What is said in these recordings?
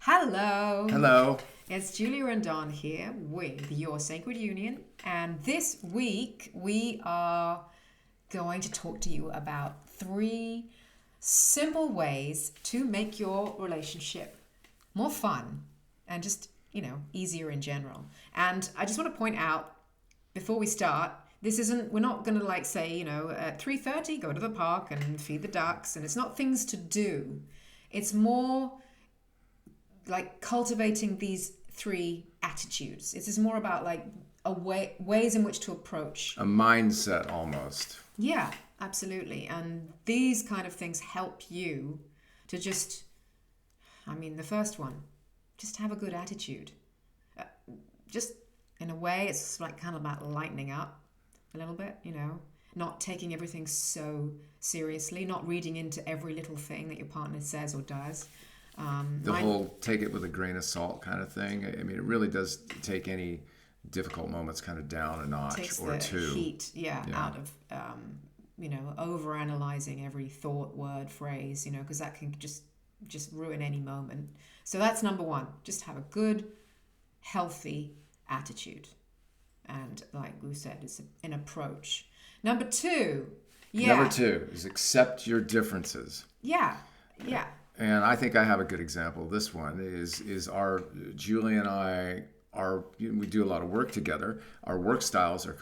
Hello. Hello. It's Julia and Don here with your Sacred Union. And this week we are going to talk to you about 3 simple ways to make your relationship more fun and just, easier in general. And I just want to point out before we start, we're not going to say, at 3:30 go to the park and feed the ducks. And it's not things to do. It's more like cultivating these 3 attitudes. It is more about ways in which to approach. A mindset almost. Yeah, absolutely. And these kind of things help you to the first one, just have a good attitude. Just in a way, it's kind of about lightening up a little bit, not taking everything so seriously, not reading into every little thing that your partner says or does. The whole take it with a grain of salt kind of thing. I mean, it really does take any difficult moments kind of down a notch takes or the two. heat, out of, over-analyzing every thought, word, phrase, because that can just ruin any moment. So that's number 1. Just have a good, healthy attitude. And like we said, it's an approach. Number 2. Number 2 is accept your differences. Yeah. And I think I have a good example. This one is our Julie and I we do a lot of work together. Our work styles are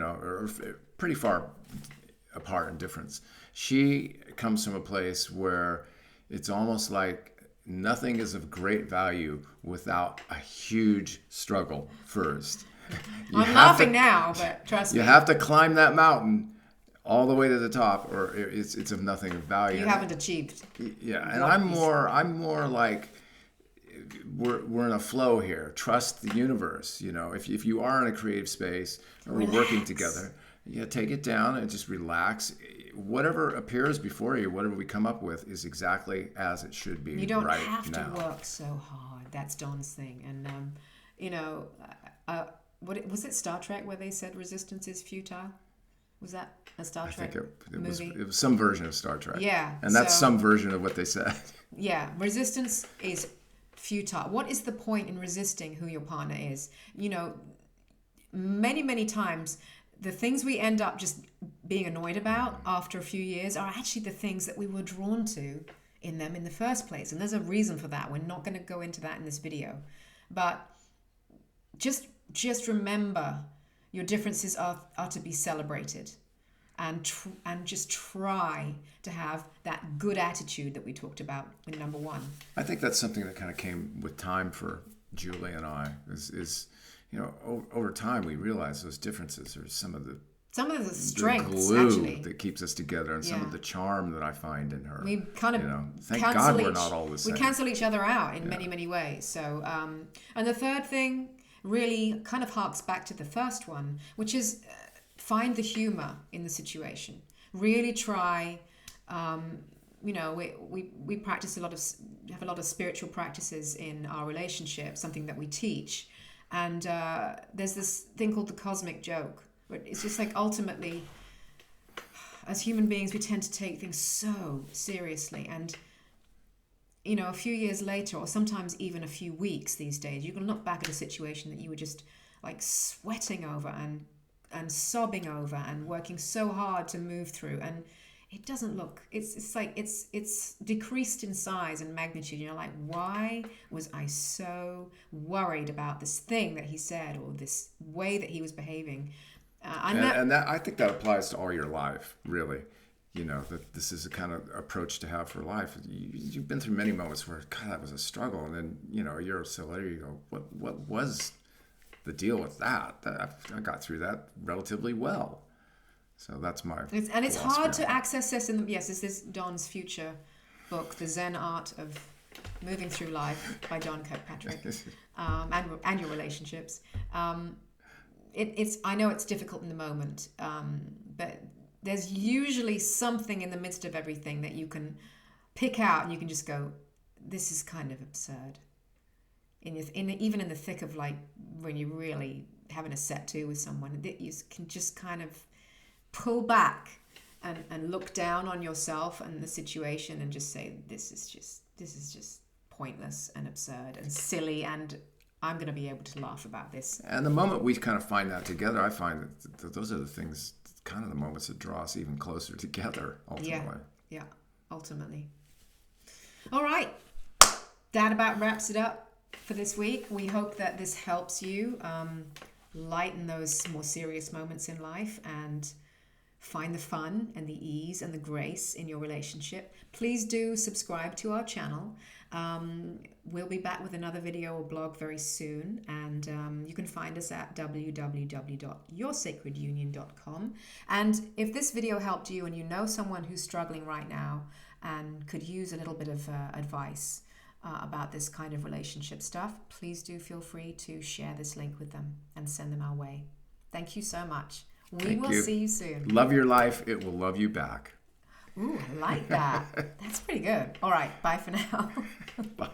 are pretty far apart in difference. She comes from a place where it's almost like nothing is of great value without a huge struggle first. I'm laughing now, but trust me. You have to climb that mountain all the way to the top, or it's of nothing of value. You haven't achieved. Yeah, and I'm more like we're in a flow here. Trust the universe. If you are in a creative space or we're working together, take it down and just relax. Whatever appears before you, whatever we come up with, is exactly as it should be. You don't right have now. to work so hard. That's Don's thing, and what was it? Star Trek where they said resistance is futile. Was that a Star Trek movie? It was some version of Star Trek. Yeah. And that's some version of what they said. Yeah. Resistance is futile. What is the point in resisting who your partner is? Many, many times, the things we end up just being annoyed about after a few years are actually the things that we were drawn to in them in the first place. And there's a reason for that. We're not going to go into that in this video. But just remember, your differences are to be celebrated, and just try to have that good attitude that we talked about in number 1. I think that's something that kind of came with time for Julie and I. Over time we realize those differences are some of the strengths, the glue actually, that keeps us together, and some of the charm that I find in her. We kind of thank God we're not all the same. We cancel each other out in many, many ways. So, and the third thing really kind of harks back to the first one, which is find the humor in the situation. Really try. We practice have a lot of spiritual practices in our relationship, something that we teach, and there's this thing called the cosmic joke. It's just ultimately, as human beings, we tend to take things so seriously, and a few years later, or sometimes even a few weeks these days, you can look back at a situation that you were just sweating over and sobbing over and working so hard to move through, and it doesn't look, it's decreased in size and magnitude. You're like, why was I so worried about this thing that he said or this way that he was behaving? And that I think that applies to all your life, really. That this is a kind of approach to have for life. You've been through many moments where, God, that was a struggle. And then, a year or so later, you go, what was the deal with that? I got through that relatively well. So that's my it's hard to access this. This is Don's future book, The Zen Art of Moving Through Life by Don Kirkpatrick, and your relationships. I know it's difficult in the moment, but there's usually something in the midst of everything that you can pick out, and you can just go, this is kind of absurd. Even in the thick of when you're really having a set to with someone, that you can just kind of pull back and look down on yourself and the situation and just say, this is just pointless and absurd and silly, and I'm going to be able to laugh about this. And the moment we kind of find that together, I find that those are the things, kind of the moments that draw us even closer together, ultimately. Yeah, ultimately. All right. That about wraps it up for this week. We hope that this helps you lighten those more serious moments in life and find the fun and the ease and the grace in your relationship. Please do subscribe to our channel. We'll be back with another video or blog very soon, and you can find us at www.yoursacredunion.com. And if this video helped you and you know someone who's struggling right now and could use a little bit of advice about this kind of relationship stuff, please do feel free to share this link with them and send them our way. Thank you so much. We will see you soon. Love your life. It will love you back. Ooh, I like that. That's pretty good. All right. Bye for now. Bye.